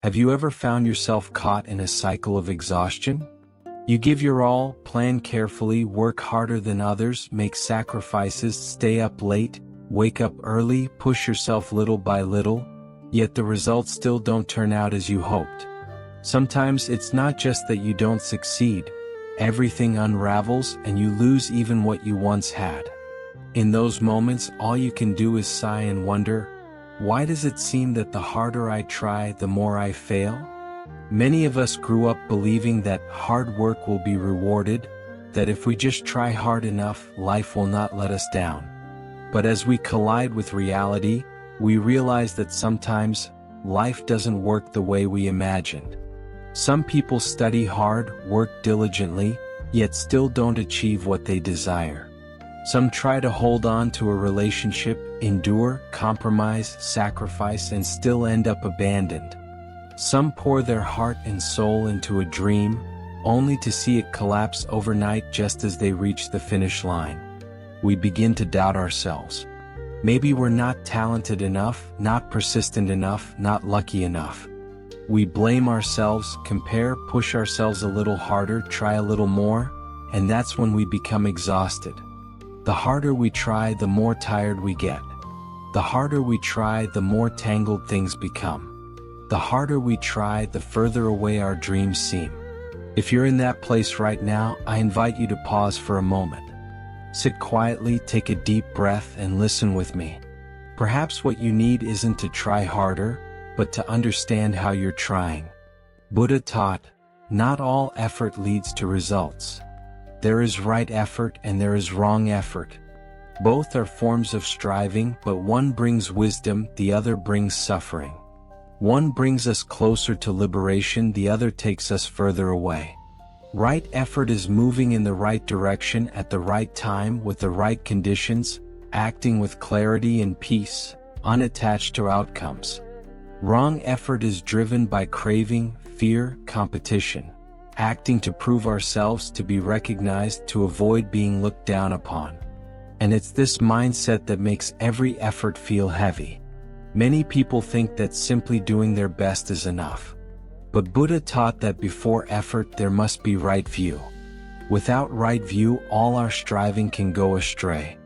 Have you ever found yourself caught in a cycle of exhaustion? You give your all, plan carefully, work harder than others, make sacrifices, stay up late, wake up early, push yourself little by little, yet the results still don't turn out as you hoped. Sometimes it's not just that you don't succeed. Everything unravels and you lose even what you once had. In those moments, all you can do is sigh and wonder, why does it seem that the harder I try, the more I fail? Many of us grew up believing that hard work will be rewarded, that if we just try hard enough, life will not let us down. But as we collide with reality, we realize that sometimes, life doesn't work the way we imagined. Some people study hard, work diligently, yet still don't achieve what they desire. Some try to hold on to a relationship, endure, compromise, sacrifice, and still end up abandoned. Some pour their heart and soul into a dream, only to see it collapse overnight just as they reach the finish line. We begin to doubt ourselves. Maybe we're not talented enough, not persistent enough, not lucky enough. We blame ourselves, compare, push ourselves a little harder, try a little more, and that's when we become exhausted. The harder we try, the more tired we get. The harder we try, the more tangled things become. The harder we try, the further away our dreams seem. If you're in that place right now, I invite you to pause for a moment. Sit quietly, take a deep breath, and listen with me. Perhaps what you need isn't to try harder, but to understand how you're trying. Buddha taught, not all effort leads to results. There is right effort and there is wrong effort. Both are forms of striving, but one brings wisdom, the other brings suffering. One brings us closer to liberation, the other takes us further away. Right effort is moving in the right direction at the right time with the right conditions, acting with clarity and peace, unattached to outcomes. Wrong effort is driven by craving, fear, competition, acting to prove ourselves, to be recognized, to avoid being looked down upon. And it's this mindset that makes every effort feel heavy. Many people think that simply doing their best is enough. But Buddha taught that before effort there must be right view. Without right view, all our striving can go astray.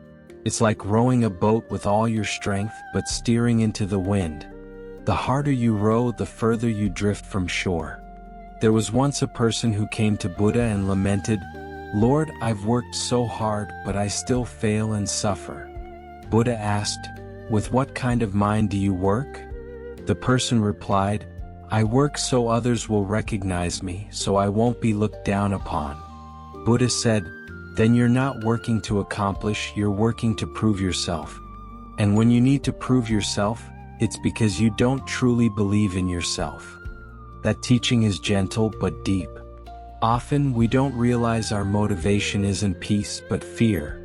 It's like rowing a boat with all your strength but steering into the wind. The harder you row, the further you drift from shore. There was once a person who came to Buddha and lamented, "Lord, I've worked so hard, but I still fail and suffer." Buddha asked, "With what kind of mind do you work?" The person replied, "I work so others will recognize me, so I won't be looked down upon." Buddha said, "Then you're not working to accomplish, you're working to prove yourself. And when you need to prove yourself, it's because you don't truly believe in yourself." That teaching is gentle but deep. Often we don't realize our motivation isn't peace but fear.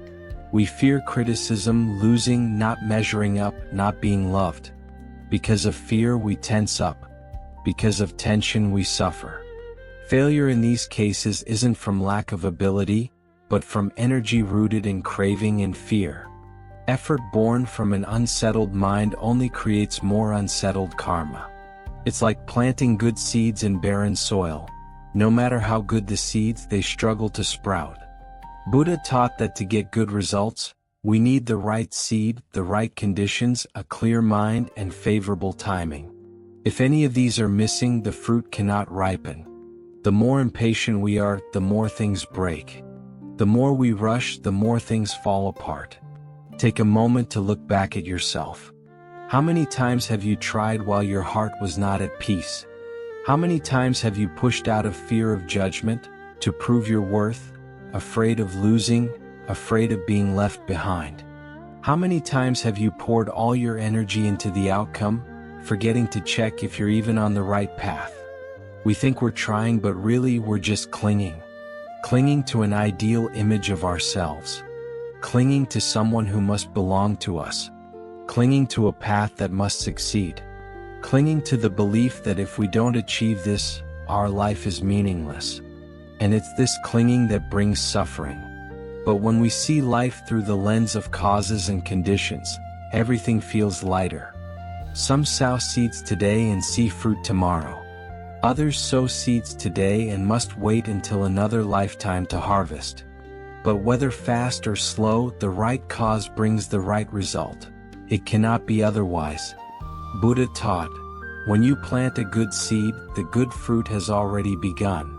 We fear criticism, losing, not measuring up, not being loved. Because of fear we tense up. Because of tension we suffer. Failure in these cases isn't from lack of ability, but from energy rooted in craving and fear. Effort born from an unsettled mind only creates more unsettled karma. It's like planting good seeds in barren soil. No matter how good the seeds, they struggle to sprout. Buddha taught that to get good results, we need the right seed, the right conditions, a clear mind, and favorable timing. If any of these are missing, the fruit cannot ripen. The more impatient we are, the more things break. The more we rush, the more things fall apart. Take a moment to look back at yourself. How many times have you tried while your heart was not at peace? How many times have you pushed out of fear of judgment, to prove your worth, afraid of losing, afraid of being left behind? How many times have you poured all your energy into the outcome, forgetting to check if you're even on the right path? We think we're trying, but really we're just clinging. Clinging to an ideal image of ourselves. Clinging to someone who must belong to us. Clinging to a path that must succeed. Clinging to the belief that if we don't achieve this, our life is meaningless. And it's this clinging that brings suffering. But when we see life through the lens of causes and conditions, everything feels lighter. Some sow seeds today and see fruit tomorrow. Others sow seeds today and must wait until another lifetime to harvest. But whether fast or slow, the right cause brings the right result. It cannot be otherwise. Buddha taught, when you plant a good seed, the good fruit has already begun.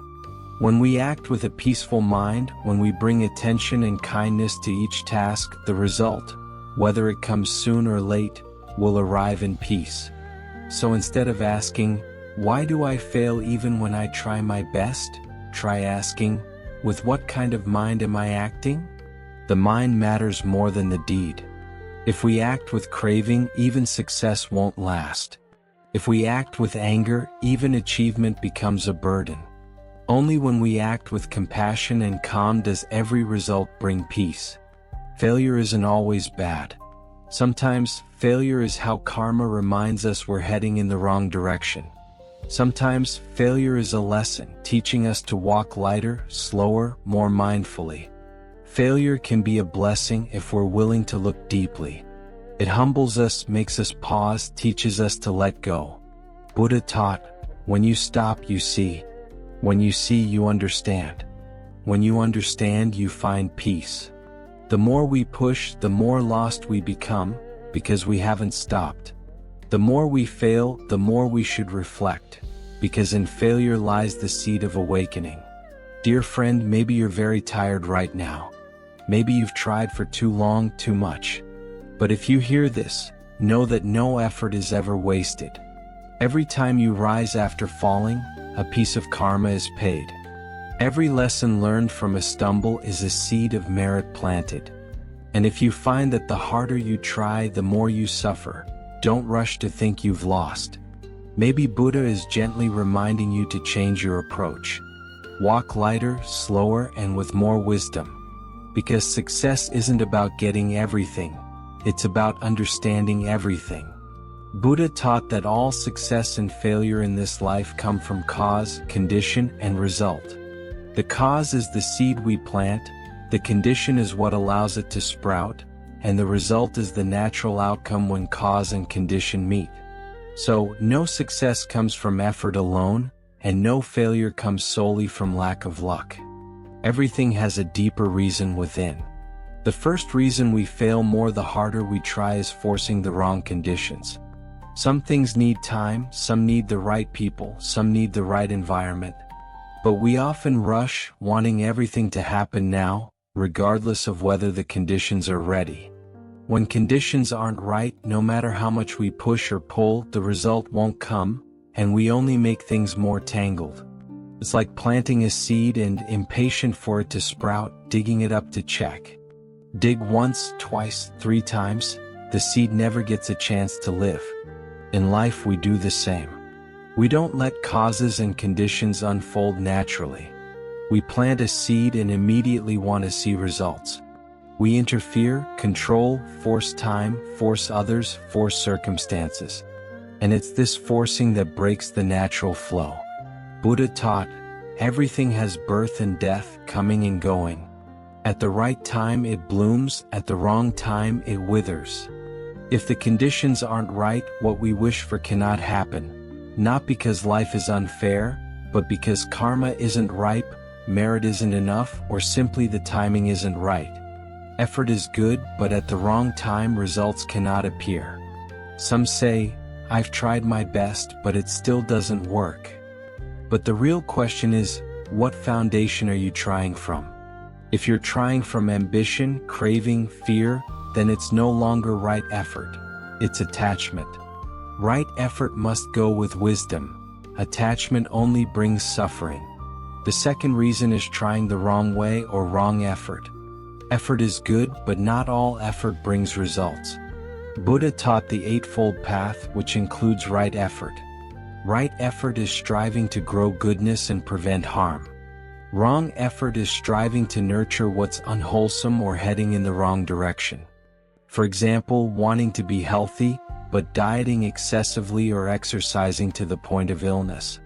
When we act with a peaceful mind, when we bring attention and kindness to each task, the result, whether it comes soon or late, will arrive in peace. So instead of asking, why do I fail even when I try my best? Try asking, with what kind of mind am I acting? The mind matters more than the deed. If we act with craving, even success won't last. If we act with anger, even achievement becomes a burden. Only when we act with compassion and calm does every result bring peace. Failure isn't always bad. Sometimes, failure is how karma reminds us we're heading in the wrong direction. Sometimes, failure is a lesson, teaching us to walk lighter, slower, more mindfully. Failure can be a blessing if we're willing to look deeply. It humbles us, makes us pause, teaches us to let go. Buddha taught, when you stop, you see. When you see, you understand. When you understand, you find peace. The more we push, the more lost we become, because we haven't stopped. The more we fail, the more we should reflect, because in failure lies the seed of awakening. Dear friend, maybe you're very tired right now. Maybe you've tried for too long, too much. But if you hear this, know that no effort is ever wasted. Every time you rise after falling, a piece of karma is paid. Every lesson learned from a stumble is a seed of merit planted. And if you find that the harder you try, the more you suffer, don't rush to think you've lost. Maybe Buddha is gently reminding you to change your approach. Walk lighter, slower, and with more wisdom. Because success isn't about getting everything, it's about understanding everything. Buddha taught that all success and failure in this life come from cause, condition, and result. The cause is the seed we plant, the condition is what allows it to sprout, and the result is the natural outcome when cause and condition meet. So, no success comes from effort alone, and no failure comes solely from lack of luck. Everything has a deeper reason within. The first reason we fail more the harder we try is forcing the wrong conditions. Some things need time, some need the right people, some need the right environment. But we often rush, wanting everything to happen now, regardless of whether the conditions are ready. When conditions aren't right, no matter how much we push or pull, the result won't come, and we only make things more tangled. It's like planting a seed and, impatient for it to sprout, digging it up to check. Dig once, twice, 3 times, the seed never gets a chance to live. In life we do the same. We don't let causes and conditions unfold naturally. We plant a seed and immediately want to see results. We interfere, control, force time, force others, force circumstances. And it's this forcing that breaks the natural flow. Buddha taught, everything has birth and death, coming and going. At the right time it blooms, at the wrong time it withers. If the conditions aren't right, what we wish for cannot happen. Not because life is unfair, but because karma isn't ripe, merit isn't enough, or simply the timing isn't right. Effort is good, but at the wrong time results cannot appear. Some say, I've tried my best, but it still doesn't work. But the real question is, what foundation are you trying from? If you're trying from ambition, craving, fear, then it's no longer right effort. It's attachment. Right effort must go with wisdom. Attachment only brings suffering. The second reason is trying the wrong way or wrong effort. Effort is good, but not all effort brings results. Buddha taught the Eightfold Path, which includes right effort. Right effort is striving to grow goodness and prevent harm. Wrong effort is striving to nurture what's unwholesome or heading in the wrong direction. For example, wanting to be healthy, but dieting excessively or exercising to the point of illness.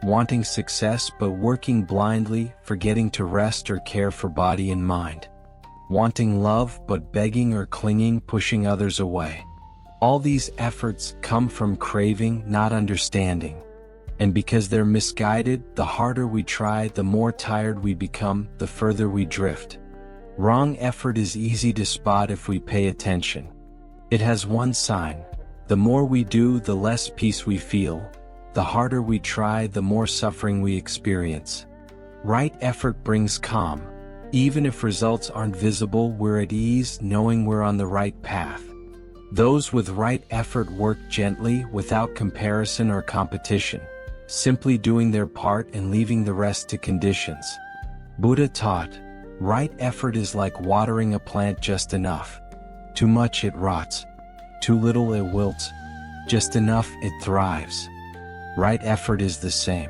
Wanting success but working blindly, forgetting to rest or care for body and mind. Wanting love but begging or clinging, pushing others away. All these efforts come from craving, not understanding. And because they're misguided, the harder we try, the more tired we become, the further we drift. Wrong effort is easy to spot if we pay attention. It has one sign: the more we do, the less peace we feel. The harder we try, the more suffering we experience. Right effort brings calm. Even if results aren't visible, we're at ease, knowing we're on the right path. Those with right effort work gently, without comparison or competition, simply doing their part and leaving the rest to conditions. Buddha taught, right effort is like watering a plant just enough. Too much, it rots. Too little, it wilts. Just enough, it thrives. Right effort is the same.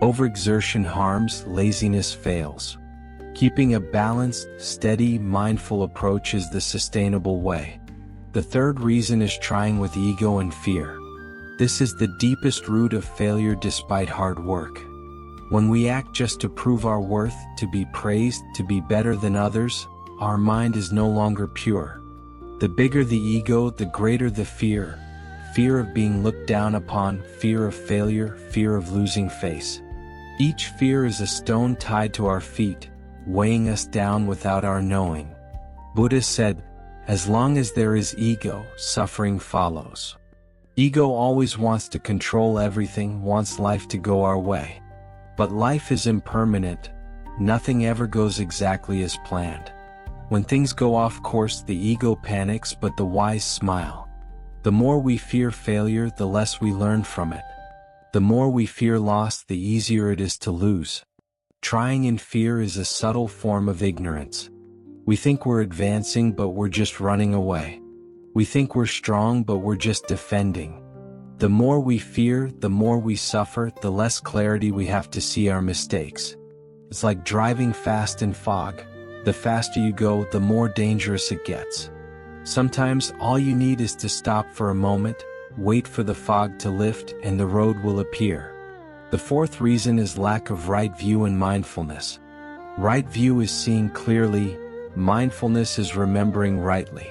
Overexertion harms, laziness fails. Keeping a balanced, steady, mindful approach is the sustainable way. The third reason is trying with ego and fear. This is the deepest root of failure despite hard work. When we act just to prove our worth, to be praised, to be better than others, our mind is no longer pure. The bigger the ego, the greater the fear. Fear of being looked down upon, fear of failure, fear of losing face. Each fear is a stone tied to our feet, weighing us down without our knowing. Buddha said, as long as there is ego, suffering follows. Ego always wants to control everything, wants life to go our way. But life is impermanent. Nothing ever goes exactly as planned. When things go off course, the ego panics, but the wise smile. The more we fear failure, the less we learn from it. The more we fear loss, the easier it is to lose. Trying in fear is a subtle form of ignorance. We think we're advancing, but we're just running away. We think we're strong, but we're just defending. The more we fear, the more we suffer, the less clarity we have to see our mistakes. It's like driving fast in fog. The faster you go, the more dangerous it gets. Sometimes all you need is to stop for a moment, wait for the fog to lift, and the road will appear. The fourth reason is lack of right view and mindfulness. Right view is seeing clearly. Mindfulness is remembering rightly.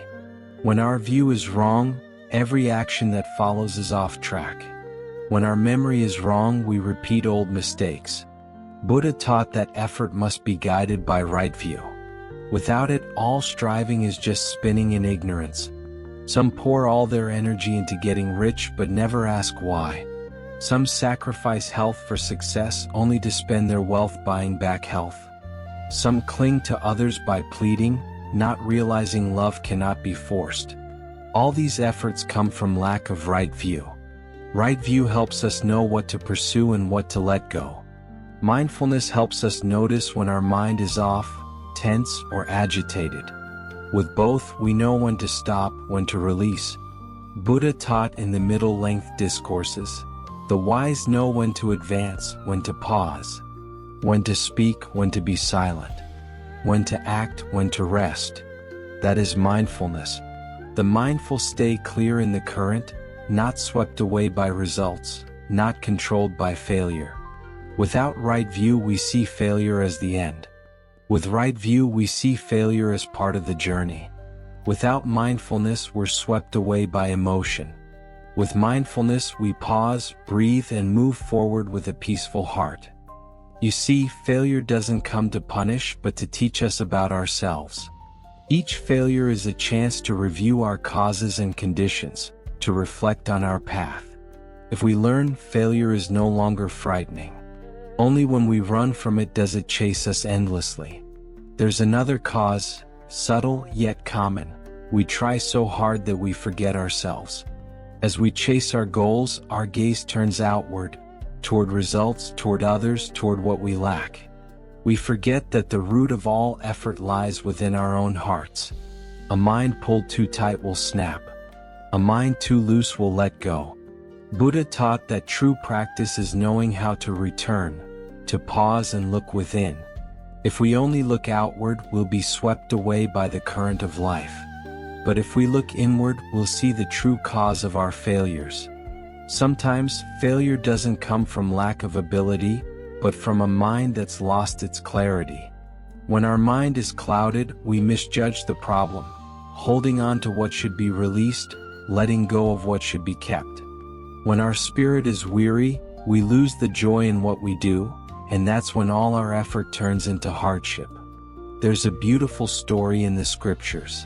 When our view is wrong, every action that follows is off track. When our memory is wrong, we repeat old mistakes. Buddha taught that effort must be guided by right view. Without it, all striving is just spinning in ignorance. Some pour all their energy into getting rich but never ask why. Some sacrifice health for success only to spend their wealth buying back health. Some cling to others by pleading, not realizing love cannot be forced. All these efforts come from lack of right view. Right view helps us know what to pursue and what to let go. Mindfulness helps us notice when our mind is off, tense, or agitated. With both, we know when to stop, when to release. Buddha taught in the middle-length discourses, the wise know when to advance, when to pause, when to speak, when to be silent, when to act, when to rest. That is mindfulness. The mindful stay clear in the current, not swept away by results, not controlled by failure. Without right view, we see failure as the end. With right view, we see failure as part of the journey. Without mindfulness, we're swept away by emotion. With mindfulness, we pause, breathe, and move forward with a peaceful heart. You see, failure doesn't come to punish, but to teach us about ourselves. Each failure is a chance to review our causes and conditions, to reflect on our path. If we learn, failure is no longer frightening. Only when we run from it does it chase us endlessly. There's another cause, subtle yet common. We try so hard that we forget ourselves. As we chase our goals, our gaze turns outward, toward results, toward others, toward what we lack. We forget that the root of all effort lies within our own hearts. A mind pulled too tight will snap. A mind too loose will let go. Buddha taught that true practice is knowing how to return, to pause and look within. If we only look outward, we'll be swept away by the current of life. But if we look inward, we'll see the true cause of our failures. Sometimes, failure doesn't come from lack of ability, but from a mind that's lost its clarity. When our mind is clouded, we misjudge the problem, holding on to what should be released, letting go of what should be kept. When our spirit is weary, we lose the joy in what we do, and that's when all our effort turns into hardship. There's a beautiful story in the scriptures.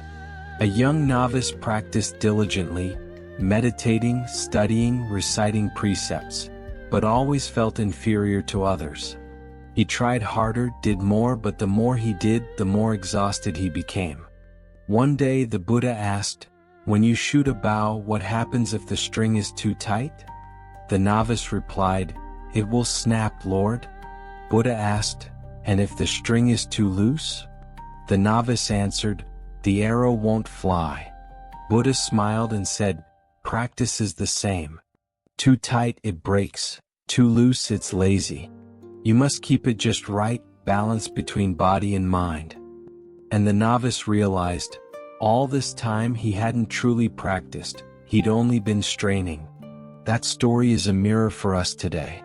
A young novice practiced diligently, meditating, studying, reciting precepts, but always felt inferior to others. He tried harder, did more, but the more he did, the more exhausted he became. One day the Buddha asked, "When you shoot a bow, what happens if the string is too tight?" The novice replied, "It will snap, Lord." Buddha asked, "And if the string is too loose?" The novice answered, "The arrow won't fly." Buddha smiled and said, "Practice is the same. Too tight, it breaks. Too loose, it's lazy. You must keep it just right, balanced between body and mind." And the novice realized, all this time he hadn't truly practiced, he'd only been straining. That story is a mirror for us today.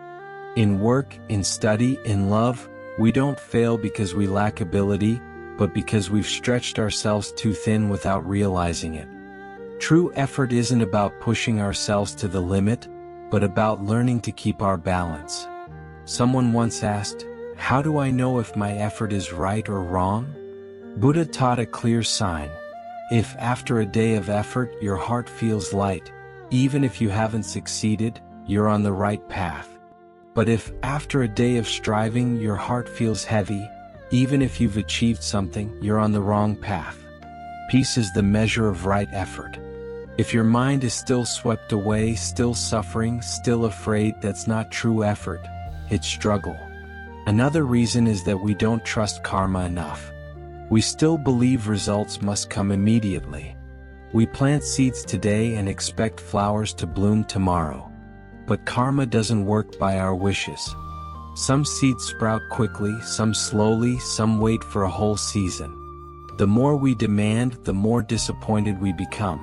In work, in study, in love, we don't fail because we lack ability, but because we've stretched ourselves too thin without realizing it. True effort isn't about pushing ourselves to the limit, but about learning to keep our balance. Someone once asked, "How do I know if my effort is right or wrong?" Buddha taught a clear sign. If after a day of effort your heart feels light, even if you haven't succeeded, you're on the right path. But if after a day of striving your heart feels heavy, even if you've achieved something, you're on the wrong path. Peace is the measure of right effort. If your mind is still swept away, still suffering, still afraid, that's not true effort, it's struggle. Another reason is that we don't trust karma enough. We still believe results must come immediately. We plant seeds today and expect flowers to bloom tomorrow. But karma doesn't work by our wishes. Some seeds sprout quickly, some slowly, some wait for a whole season. The more we demand, the more disappointed we become.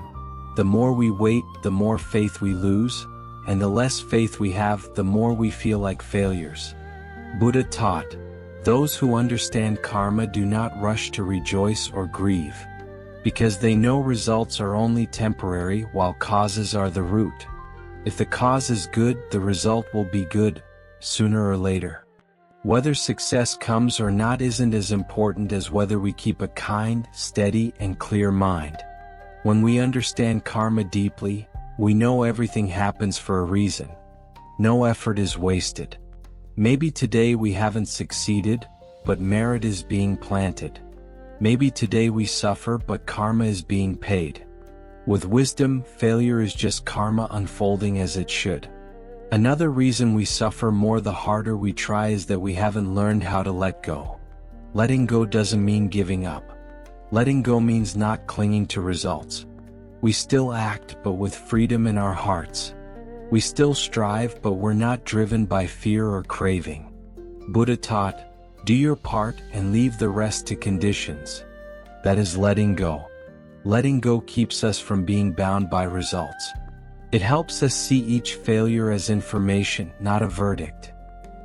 The more we wait, the more faith we lose, and the less faith we have, the more we feel like failures. Buddha taught, those who understand karma do not rush to rejoice or grieve, because they know results are only temporary while causes are the root. If the cause is good, the result will be good, sooner or later. Whether success comes or not isn't as important as whether we keep a kind, steady, and clear mind. When we understand karma deeply, we know everything happens for a reason. No effort is wasted. Maybe today we haven't succeeded, but merit is being planted. Maybe today we suffer, but karma is being paid. With wisdom, failure is just karma unfolding as it should. Another reason we suffer more the harder we try is that we haven't learned how to let go. Letting go doesn't mean giving up. Letting go means not clinging to results. We still act, but with freedom in our hearts. We still strive, but we're not driven by fear or craving. Buddha taught, do your part and leave the rest to conditions. That is letting go. Letting go keeps us from being bound by results. It helps us see each failure as information, not a verdict.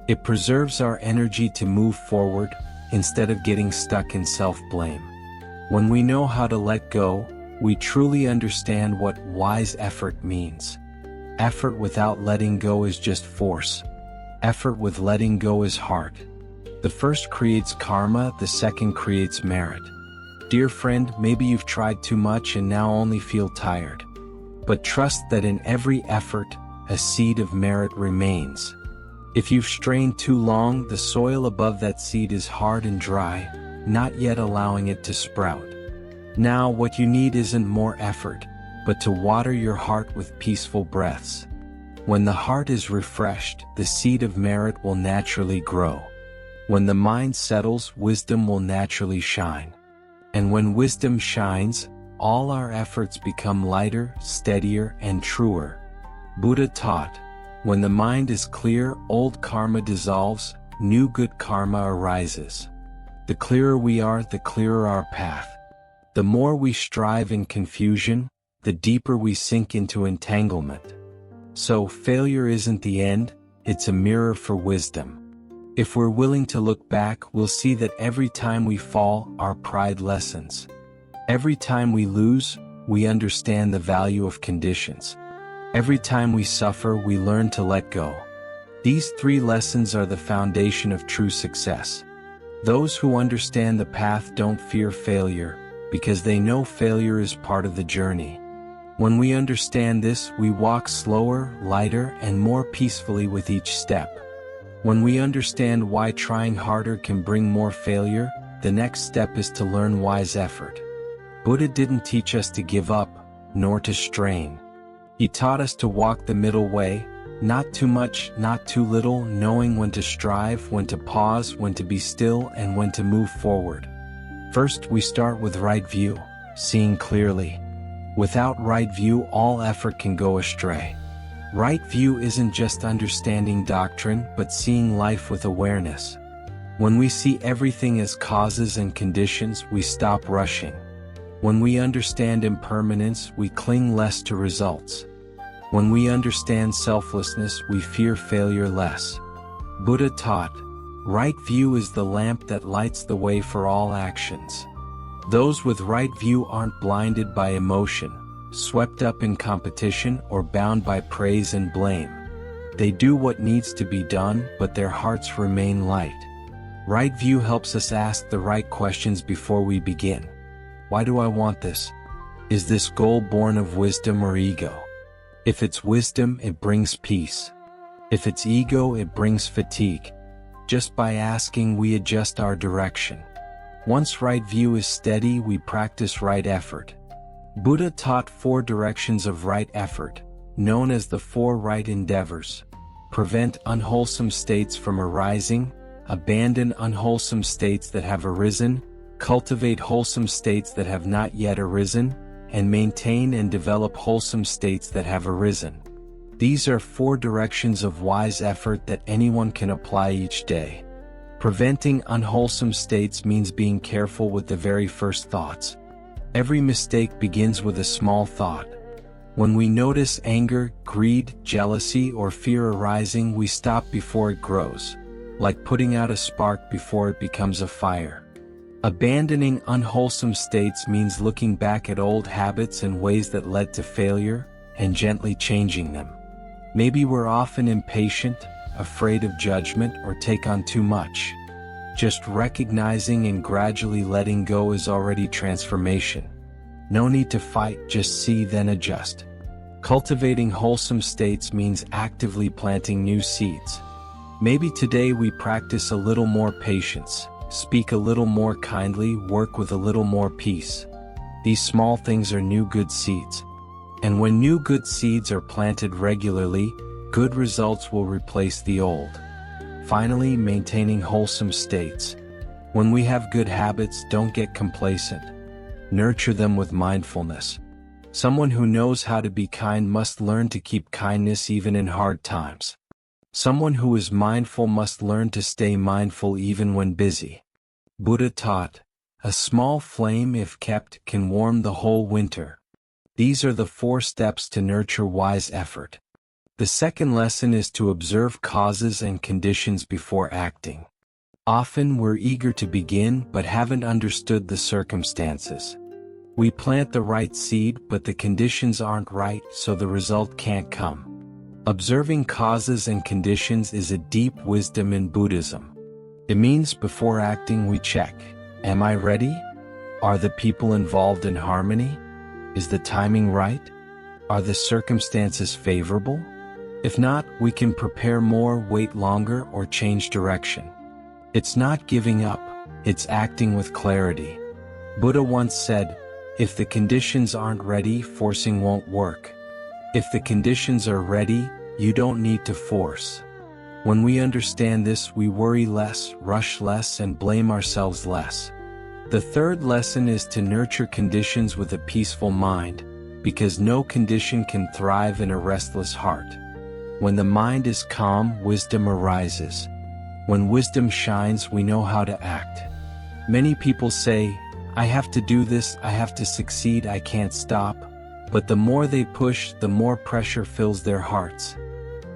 It preserves our energy to move forward, instead of getting stuck in self-blame. When we know how to let go, we truly understand what wise effort means. Effort without letting go is just force. Effort with letting go is heart. The first creates karma, the second creates merit. Dear friend, maybe you've tried too much and now only feel tired. But trust that in every effort, a seed of merit remains. If you've strained too long, the soil above that seed is hard and dry, not yet allowing it to sprout. Now what you need isn't more effort, but to water your heart with peaceful breaths. When the heart is refreshed, the seed of merit will naturally grow. When the mind settles, wisdom will naturally shine. And when wisdom shines, all our efforts become lighter, steadier, and truer. Buddha taught, when the mind is clear, old karma dissolves, new good karma arises. The clearer we are, the clearer our path. The more we strive in confusion, the deeper we sink into entanglement. So failure isn't the end, it's a mirror for wisdom. If we're willing to look back, we'll see that every time we fall, our pride lessens. Every time we lose, we understand the value of conditions. Every time we suffer, we learn to let go. These 3 lessons are the foundation of true success. Those who understand the path don't fear failure, because they know failure is part of the journey. When we understand this, we walk slower, lighter, and more peacefully with each step. When we understand why trying harder can bring more failure, the next step is to learn wise effort. Buddha didn't teach us to give up, nor to strain. He taught us to walk the middle way, not too much, not too little, knowing when to strive, when to pause, when to be still, and when to move forward. First, we start with right view, seeing clearly. Without right view, all effort can go astray. Right view isn't just understanding doctrine, but seeing life with awareness. When we see everything as causes and conditions, we stop rushing. When we understand impermanence, we cling less to results. When we understand selflessness, we fear failure less. Buddha taught, right view is the lamp that lights the way for all actions. Those with right view aren't blinded by emotion, swept up in competition, or bound by praise and blame. They do what needs to be done, but their hearts remain light. Right view helps us ask the right questions before we begin. Why do I want this? Is this goal born of wisdom or ego? If it's wisdom, it brings peace. If it's ego, it brings fatigue. Just by asking, we adjust our direction. Once right view is steady, we practice right effort. Buddha taught 4 directions of right effort, known as the 4 right endeavors. Prevent unwholesome states from arising, abandon unwholesome states that have arisen, cultivate wholesome states that have not yet arisen, and maintain and develop wholesome states that have arisen. These are 4 directions of wise effort that anyone can apply each day. Preventing unwholesome states means being careful with the very first thoughts. Every mistake begins with a small thought. When we notice anger, greed, jealousy, or fear arising, we stop before it grows, like putting out a spark before it becomes a fire. Abandoning unwholesome states means looking back at old habits and ways that led to failure, and gently changing them. Maybe we're often impatient, afraid of judgment, or take on too much. Just recognizing and gradually letting go is already transformation. No need to fight, just see then adjust. Cultivating wholesome states means actively planting new seeds. Maybe today we practice a little more patience, speak a little more kindly, work with a little more peace. These small things are new good seeds. And when new good seeds are planted regularly, good results will replace the old. Finally, maintaining wholesome states. When we have good habits, don't get complacent. Nurture them with mindfulness. Someone who knows how to be kind must learn to keep kindness even in hard times. Someone who is mindful must learn to stay mindful even when busy. Buddha taught, a small flame, if kept, can warm the whole winter. These are the 4 steps to nurture wise effort. The second lesson is to observe causes and conditions before acting. Often we're eager to begin but haven't understood the circumstances. We plant the right seed, but the conditions aren't right, so the result can't come. Observing causes and conditions is a deep wisdom in Buddhism. It means before acting we check, am I ready? Are the people involved in harmony? Is the timing right? Are the circumstances favorable? If not, we can prepare more, wait longer, or change direction. It's not giving up, it's acting with clarity. Buddha once said, if the conditions aren't ready, forcing won't work. If the conditions are ready, you don't need to force. When we understand this, we worry less, rush less, and blame ourselves less. The third lesson is to nurture conditions with a peaceful mind, because no condition can thrive in a restless heart. When the mind is calm, wisdom arises. When wisdom shines, we know how to act. Many people say, I have to do this, I have to succeed, I can't stop. But the more they push, the more pressure fills their hearts.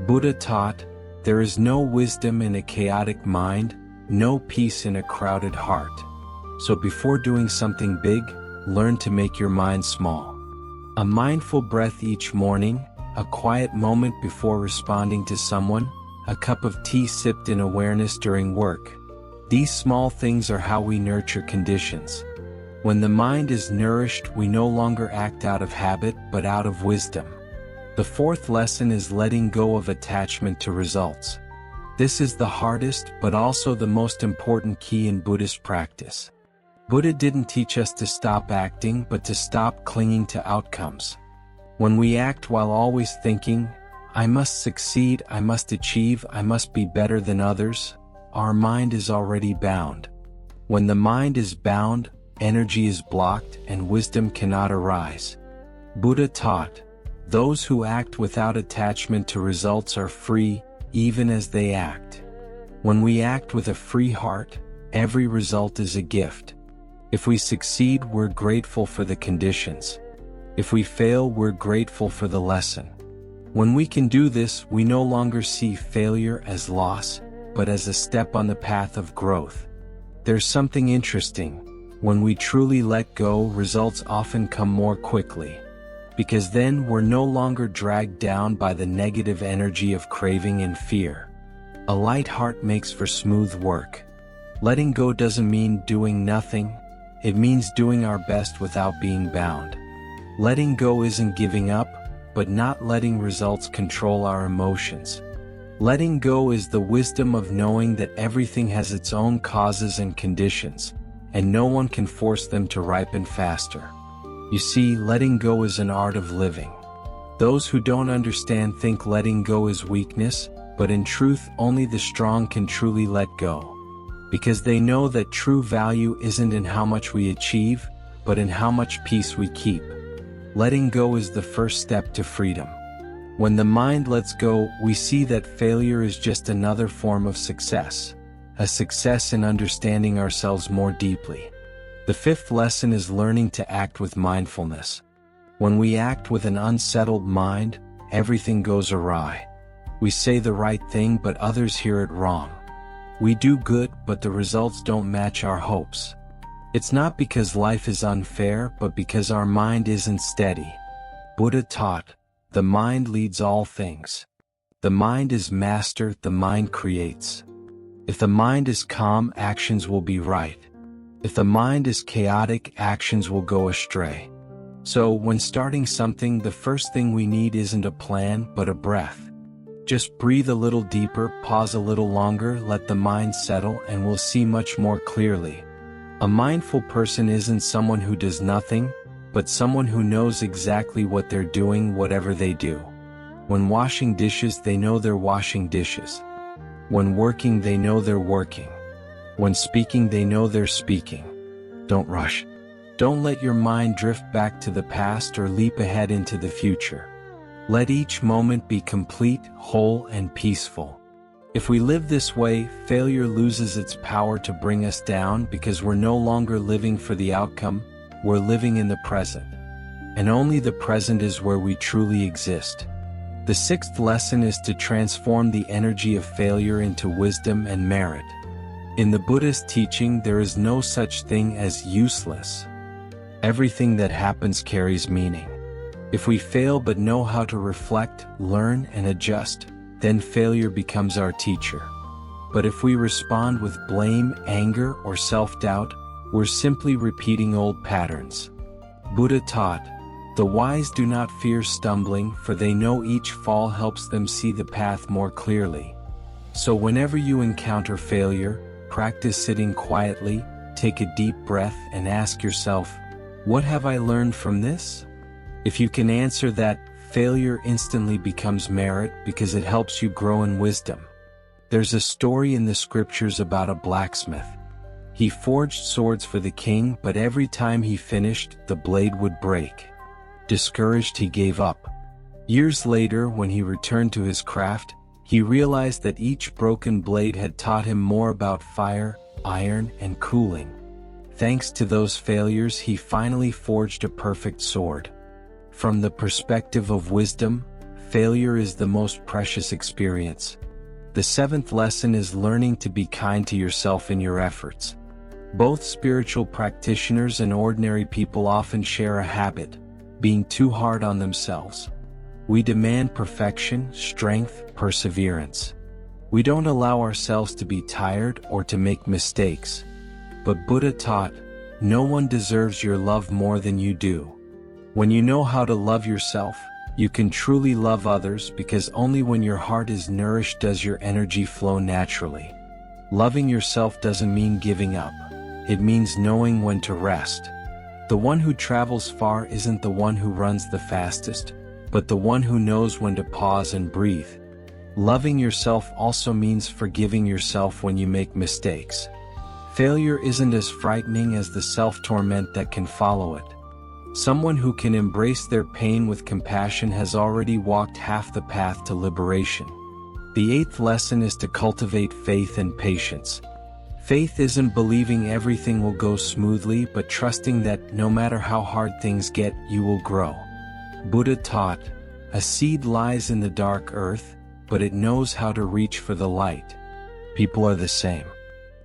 Buddha taught, there is no wisdom in a chaotic mind, no peace in a crowded heart. So before doing something big, learn to make your mind small. A mindful breath each morning, a quiet moment before responding to someone, a cup of tea sipped in awareness during work. These small things are how we nurture conditions. When the mind is nourished, we no longer act out of habit but out of wisdom. The fourth lesson is letting go of attachment to results. This is the hardest but also the most important key in Buddhist practice. Buddha didn't teach us to stop acting but to stop clinging to outcomes. When we act while always thinking, I must succeed, I must achieve, I must be better than others, our mind is already bound. When the mind is bound, energy is blocked and wisdom cannot arise. Buddha taught, those who act without attachment to results are free, even as they act. When we act with a free heart, every result is a gift. If we succeed, we're grateful for the conditions. If we fail, we're grateful for the lesson. When we can do this, we no longer see failure as loss, but as a step on the path of growth. There's something interesting. When we truly let go, results often come more quickly. Because then we're no longer dragged down by the negative energy of craving and fear. A light heart makes for smooth work. Letting go doesn't mean doing nothing, it means doing our best without being bound. Letting go isn't giving up, but not letting results control our emotions. Letting go is the wisdom of knowing that everything has its own causes and conditions, and no one can force them to ripen faster. You see, letting go is an art of living. Those who don't understand think letting go is weakness, but in truth only the strong can truly let go. Because they know that true value isn't in how much we achieve, but in how much peace we keep. Letting go is the first step to freedom. When the mind lets go, we see that failure is just another form of success. A success in understanding ourselves more deeply. The fifth lesson is learning to act with mindfulness. When we act with an unsettled mind, everything goes awry. We say the right thing but others hear it wrong. We do good but the results don't match our hopes. It's not because life is unfair but because our mind isn't steady. Buddha taught, the mind leads all things. The mind is master, the mind creates. If the mind is calm, actions will be right. If the mind is chaotic, actions will go astray. So, when starting something, the first thing we need isn't a plan, but a breath. Just breathe a little deeper, pause a little longer, let the mind settle, and we'll see much more clearly. A mindful person isn't someone who does nothing, but someone who knows exactly what they're doing, whatever they do. When washing dishes, they know they're washing dishes. When working, they know they're working. When speaking, they know they're speaking. Don't rush. Don't let your mind drift back to the past or leap ahead into the future. Let each moment be complete, whole, and peaceful. If we live this way, failure loses its power to bring us down because we're no longer living for the outcome, we're living in the present. And only the present is where we truly exist. The sixth lesson is to transform the energy of failure into wisdom and merit. In the Buddhist teaching, there is no such thing as useless. Everything that happens carries meaning. If we fail but know how to reflect, learn, and adjust, then failure becomes our teacher. But if we respond with blame, anger, or self-doubt, we're simply repeating old patterns. Buddha taught, the wise do not fear stumbling, for they know each fall helps them see the path more clearly. So whenever you encounter failure, practice sitting quietly, take a deep breath, and ask yourself, what have I learned from this? If you can answer that, failure instantly becomes merit because it helps you grow in wisdom. There's a story in the scriptures about a blacksmith. He forged swords for the king, but every time he finished, the blade would break. Discouraged, he gave up. Years later, when he returned to his craft, he realized that each broken blade had taught him more about fire, iron, and cooling. Thanks to those failures, he finally forged a perfect sword. From the perspective of wisdom, failure is the most precious experience. The seventh lesson is learning to be kind to yourself in your efforts. Both spiritual practitioners and ordinary people often share a habit. being too hard on themselves. We demand perfection, strength, perseverance. We don't allow ourselves to be tired or to make mistakes. But Buddha taught, no one deserves your love more than you do. When you know how to love yourself, you can truly love others, because only when your heart is nourished does your energy flow naturally. Loving yourself doesn't mean giving up. It means knowing when to rest. The one who travels far isn't the one who runs the fastest, but the one who knows when to pause and breathe. Loving yourself also means forgiving yourself when you make mistakes. Failure isn't as frightening as the self-torment that can follow it. Someone who can embrace their pain with compassion has already walked half the path to liberation. The eighth lesson is to cultivate faith and patience. Faith isn't believing everything will go smoothly, but trusting that no matter how hard things get, you will grow. Buddha taught, a seed lies in the dark earth, but it knows how to reach for the light. People are the same.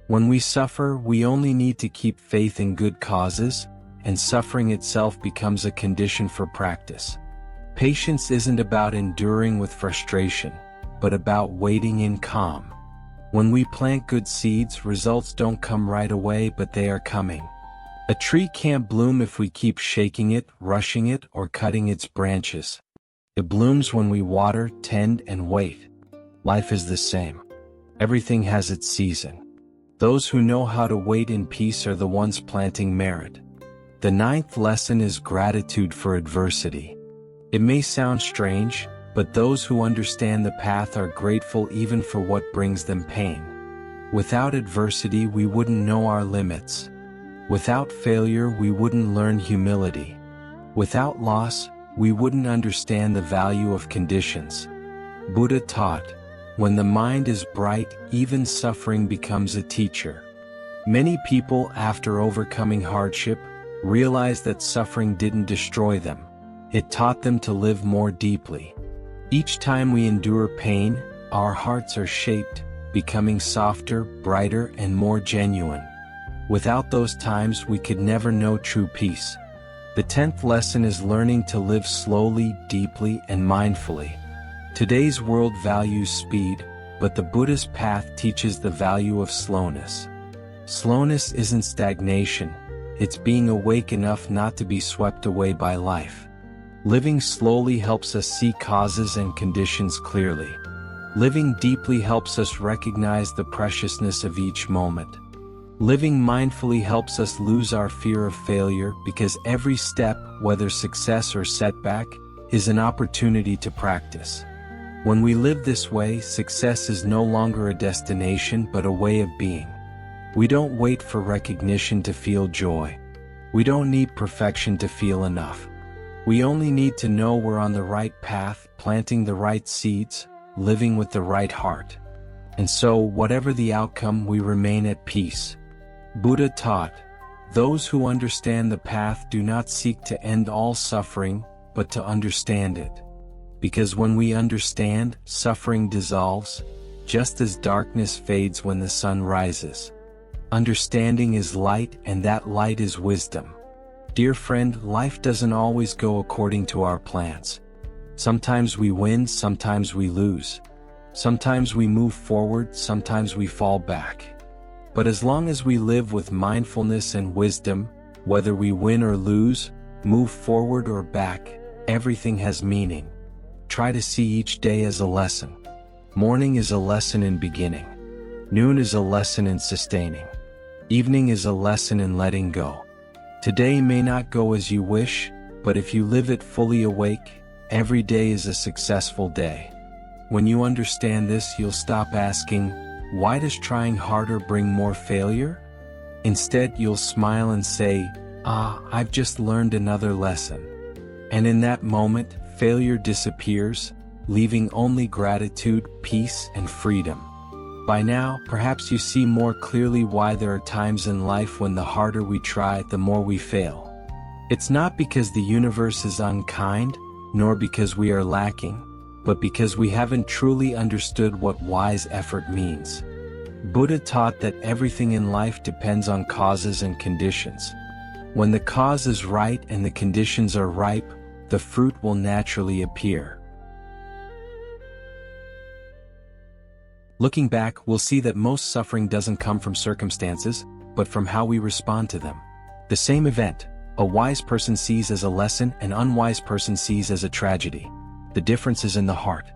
When we suffer, we only need to keep faith in good causes, and suffering itself becomes a condition for practice. Patience isn't about enduring with frustration, but about waiting in calm. When we plant good seeds, results don't come right away, but they are coming. A tree can't bloom if we keep shaking it, rushing it, or cutting its branches. It blooms when we water, tend, and wait. Life is the same. Everything has its season. Those who know how to wait in peace are the ones planting merit. The ninth lesson is gratitude for adversity. It may sound strange, but those who understand the path are grateful even for what brings them pain. Without adversity, we wouldn't know our limits. Without failure, we wouldn't learn humility. Without loss, we wouldn't understand the value of conditions. Buddha taught, when the mind is bright, even suffering becomes a teacher. Many people, after overcoming hardship, realize that suffering didn't destroy them. It taught them to live more deeply. Each time we endure pain, our hearts are shaped, becoming softer, brighter, and more genuine. Without those times, we could never know true peace. The 10th lesson is learning to live slowly, deeply, and mindfully. Today's world values speed, but the Buddhist path teaches the value of slowness. Slowness isn't stagnation, it's being awake enough not to be swept away by life. Living slowly helps us see causes and conditions clearly. Living deeply helps us recognize the preciousness of each moment. Living mindfully helps us lose our fear of failure, because every step, whether success or setback, is an opportunity to practice. When we live this way, success is no longer a destination but a way of being. We don't wait for recognition to feel joy. We don't need perfection to feel enough. We only need to know we're on the right path, planting the right seeds, living with the right heart. And so, whatever the outcome, we remain at peace. Buddha taught, those who understand the path do not seek to end all suffering, but to understand it. Because when we understand, suffering dissolves, just as darkness fades when the sun rises. Understanding is light, and that light is wisdom. Dear friend, life doesn't always go according to our plans. Sometimes we win, sometimes we lose. Sometimes we move forward, sometimes we fall back. But as long as we live with mindfulness and wisdom, whether we win or lose, move forward or back, everything has meaning. Try to see each day as a lesson. Morning is a lesson in beginning. Noon is a lesson in sustaining. Evening is a lesson in letting go. Today may not go as you wish, but if you live it fully awake, every day is a successful day. When you understand this, you'll stop asking, why does trying harder bring more failure? Instead, you'll smile and say, I've just learned another lesson. And in that moment, failure disappears, leaving only gratitude, peace, and freedom. By now, perhaps you see more clearly why there are times in life when the harder we try, the more we fail. It's not because the universe is unkind, nor because we are lacking, but because we haven't truly understood what wise effort means. Buddha taught that everything in life depends on causes and conditions. When the cause is right and the conditions are ripe, the fruit will naturally appear. Looking back, we'll see that most suffering doesn't come from circumstances, but from how we respond to them. The same event, a wise person sees as a lesson, an unwise person sees as a tragedy. The difference is in the heart.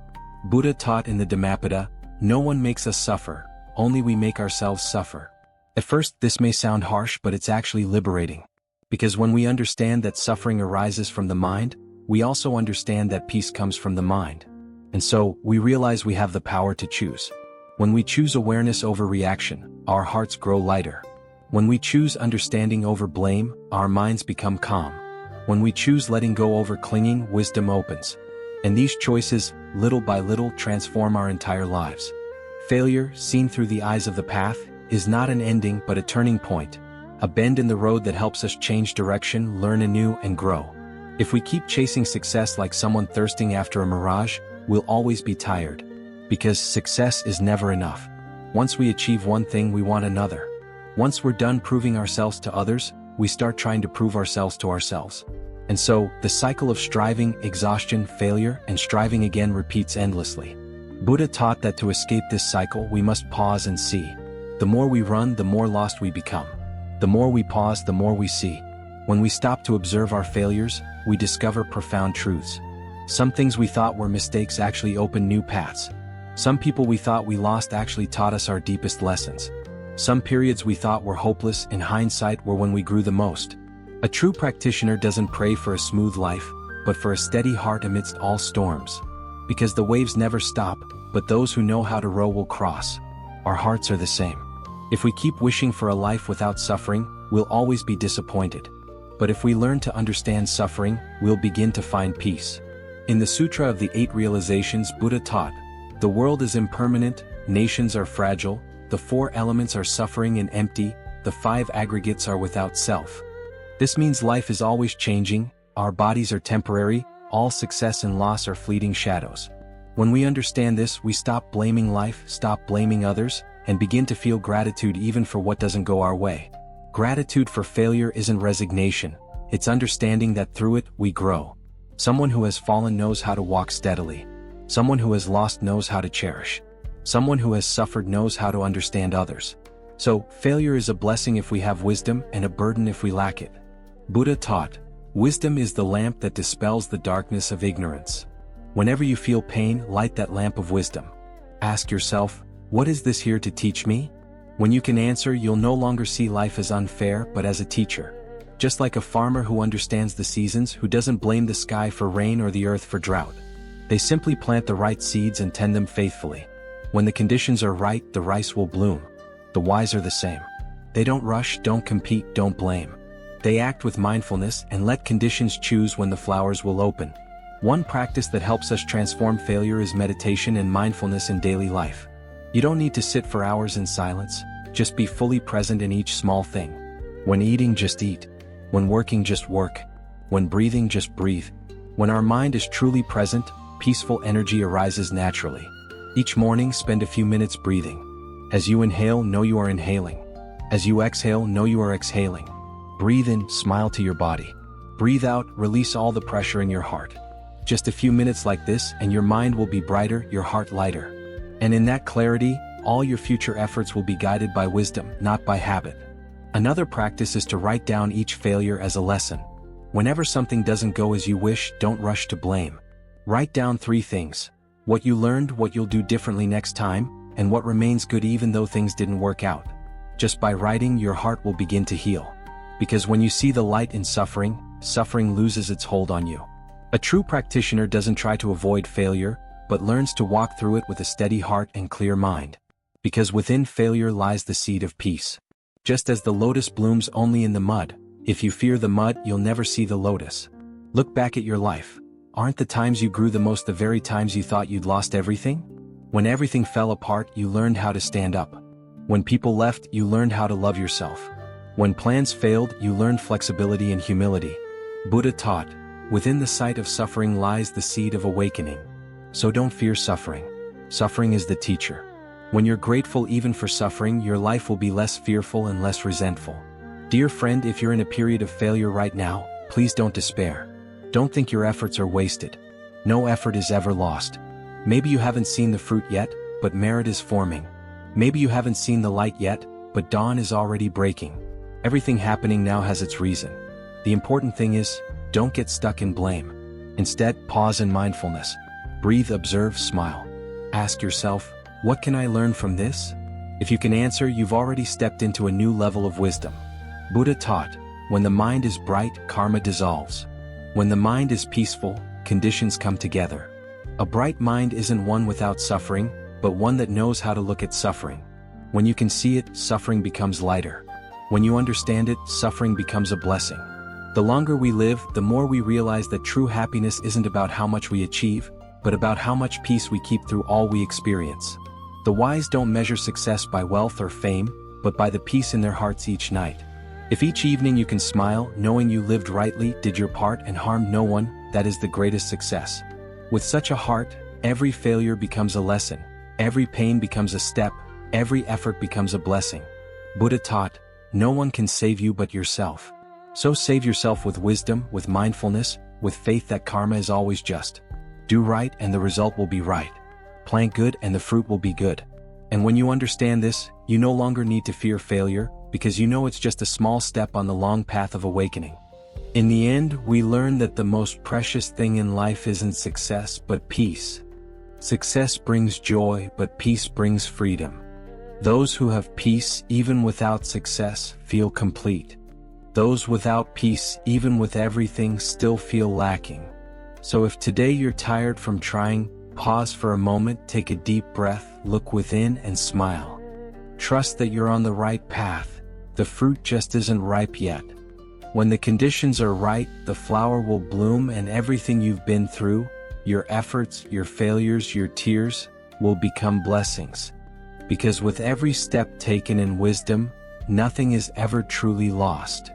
Buddha taught in the Dhammapada, "No one makes us suffer, only we make ourselves suffer." At first, this may sound harsh, but it's actually liberating. Because when we understand that suffering arises from the mind, we also understand that peace comes from the mind. And so, we realize we have the power to choose. When we choose awareness over reaction, our hearts grow lighter. When we choose understanding over blame, our minds become calm. When we choose letting go over clinging, wisdom opens. And these choices, little by little, transform our entire lives. Failure, seen through the eyes of the path, is not an ending but a turning point. A bend in the road that helps us change direction, learn anew, and grow. If we keep chasing success like someone thirsting after a mirage, we'll always be tired. Because success is never enough. Once we achieve one thing, we want another. Once we're done proving ourselves to others, we start trying to prove ourselves to ourselves. And so, the cycle of striving, exhaustion, failure, and striving again repeats endlessly. Buddha taught that to escape this cycle, we must pause and see. The more we run, the more lost we become. The more we pause, the more we see. When we stop to observe our failures, we discover profound truths. Some things we thought were mistakes actually open new paths. Some people we thought we lost actually taught us our deepest lessons. Some periods we thought were hopeless, in hindsight, were when we grew the most. A true practitioner doesn't pray for a smooth life, but for a steady heart amidst all storms. Because the waves never stop, but those who know how to row will cross. Our hearts are the same. If we keep wishing for a life without suffering, we'll always be disappointed. But if we learn to understand suffering, we'll begin to find peace. In the Sutra of the Eight Realizations, Buddha taught, "The world is impermanent, nations are fragile, the four elements are suffering and empty, the five aggregates are without self." This means life is always changing, our bodies are temporary, all success and loss are fleeting shadows. When we understand this, we stop blaming life, stop blaming others, and begin to feel gratitude even for what doesn't go our way. Gratitude for failure isn't resignation, it's understanding that through it, we grow. Someone who has fallen knows how to walk steadily. Someone who has lost knows how to cherish. Someone who has suffered knows how to understand others. So, failure is a blessing if we have wisdom and a burden if we lack it. Buddha taught, "Wisdom is the lamp that dispels the darkness of ignorance." Whenever you feel pain, light that lamp of wisdom. Ask yourself, what is this here to teach me? When you can answer, you'll no longer see life as unfair but as a teacher. Just like a farmer who understands the seasons, who doesn't blame the sky for rain or the earth for drought. They simply plant the right seeds and tend them faithfully. When the conditions are right, the rice will bloom. The wise are the same. They don't rush, don't compete, don't blame. They act with mindfulness and let conditions choose when the flowers will open. One practice that helps us transform failure is meditation and mindfulness in daily life. You don't need to sit for hours in silence, just be fully present in each small thing. When eating, just eat. When working, just work. When breathing, just breathe. When our mind is truly present, peaceful energy arises naturally. Each morning, spend a few minutes breathing. As you inhale, know you are inhaling. As you exhale, know you are exhaling. Breathe in, smile to your body. Breathe out, release all the pressure in your heart. Just a few minutes like this and your mind will be brighter, your heart lighter. And in that clarity, all your future efforts will be guided by wisdom, not by habit. Another practice is to write down each failure as a lesson. Whenever something doesn't go as you wish, don't rush to blame. Write down 3 things. What you learned, what you'll do differently next time, and what remains good even though things didn't work out. Just by writing, your heart will begin to heal. Because when you see the light in suffering, suffering loses its hold on you. A true practitioner doesn't try to avoid failure, but learns to walk through it with a steady heart and clear mind. Because within failure lies the seed of peace. Just as the lotus blooms only in the mud, if you fear the mud, you'll never see the lotus. Look back at your life. Aren't the times you grew the most the very times you thought you'd lost everything? When everything fell apart, you learned how to stand up. When people left, you learned how to love yourself. When plans failed, you learned flexibility and humility. Buddha taught, within the sight of suffering lies the seed of awakening. So don't fear suffering. Suffering is the teacher. When you're grateful even for suffering, your life will be less fearful and less resentful. Dear friend, if you're in a period of failure right now, please don't despair. Don't think your efforts are wasted. No effort is ever lost. Maybe you haven't seen the fruit yet, but merit is forming. Maybe you haven't seen the light yet, but dawn is already breaking. Everything happening now has its reason. The important thing is, don't get stuck in blame. Instead, pause in mindfulness. Breathe, observe, smile. Ask yourself, what can I learn from this? If you can answer, you've already stepped into a new level of wisdom. Buddha taught, when the mind is bright, karma dissolves. When the mind is peaceful, conditions come together. A bright mind isn't one without suffering, but one that knows how to look at suffering. When you can see it, suffering becomes lighter. When you understand it, suffering becomes a blessing. The longer we live, the more we realize that true happiness isn't about how much we achieve, but about how much peace we keep through all we experience. The wise don't measure success by wealth or fame, but by the peace in their hearts each night. If each evening you can smile, knowing you lived rightly, did your part and harmed no one, that is the greatest success. With such a heart, every failure becomes a lesson, every pain becomes a step, every effort becomes a blessing. Buddha taught, no one can save you but yourself. So save yourself with wisdom, with mindfulness, with faith that karma is always just. Do right and the result will be right. Plant good and the fruit will be good. And when you understand this, you no longer need to fear failure, because you know it's just a small step on the long path of awakening. In the end, we learn that the most precious thing in life isn't success but peace. Success brings joy, but peace brings freedom. Those who have peace, even without success, feel complete. Those without peace, even with everything, still feel lacking. So if today you're tired from trying, pause for a moment, take a deep breath, look within and smile. Trust that you're on the right path. The fruit just isn't ripe yet. When the conditions are right, the flower will bloom, and everything you've been through, your efforts, your failures, your tears, will become blessings. Because with every step taken in wisdom, nothing is ever truly lost.